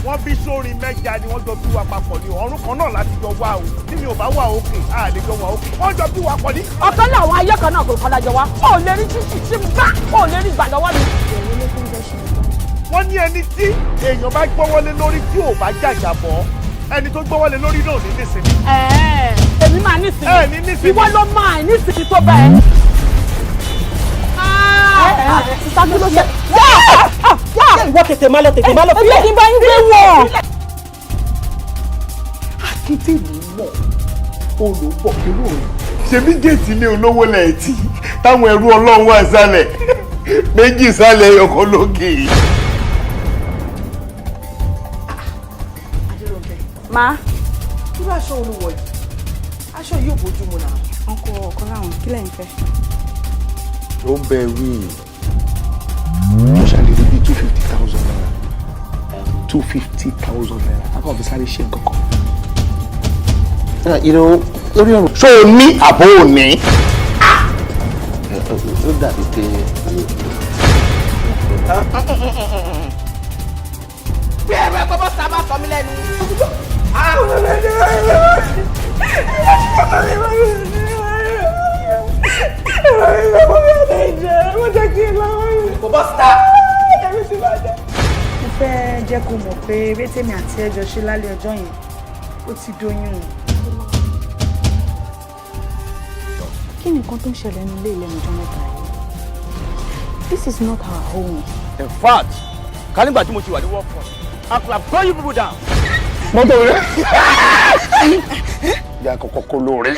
wọ́n bí sórin mẹ́ja ni wọ́n jọ bí wa papọ̀ ní ọ̀run kan náà láti jọ wá o tí mi ò bá wà òkè á lè jọ wà òkè wọ́n jọ bí wa pọ̀ ní. ọ̀kan làwọn ayé kan náà kò kọ́ lájọ wa ó lè rí títí tí gbá ó lè rí gbà lọ́wọ́ mi. wọ́n ní ẹni tí èèyàn bá gbọ́wọ́lé lórí tí ò bá jàjà bọ́ ẹni tó gbọ́wọ́lé lórí náà ní nísìnyí. èmi máa nísìnyí ìwọ ló máa nísìnyí tó bẹ́ẹ̀. sísájú ló ṣe. ìwọ tètè má lọ fílẹ̀. èmi kì í bá yín gbé wọ̀. akíntèmí mọ̀ olùbọ̀ irú rẹ̀. ṣebí géètì ilé olówó lẹ́ẹ̀tì táwọn ẹrú ọlọ́run wà sálẹ̀ méjì sálẹ̀ ọkọ̀ lókè. Ma. irú aṣọ olúwọ̀ yìí aṣọ yóò bójú mu náà. ọkọ láwọn kí lẹ́yìn fẹ́. ó bẹ wí mo ṣàlè rí bí 250,000 naira 250,000 naira a kàn fi sáré ṣe nǹkan kan. lórí ọ̀rọ̀ ṣó o ní àbó ò ní. ó dàbí pé. bí ẹ̀rọ ẹ̀kọ́ bọ́ sábà sọ mí lẹ́nu. mo fẹ́ jẹ́ kó mọ̀ pé rétèmi àti ẹjọ́ ṣe lálẹ́ ọjọ́ yẹn ó ti dóyún. kí ni nǹkan tó ń ṣẹlẹ̀ nílé ìlẹ́nu ọjọ́ mẹ́ta yìí? This is not our home. In fact ká nígbà tí mo ti wà ní work force I could have gun you people down. mọ́tò rẹ̀. ìyá kọ̀kọ́ kó lóore.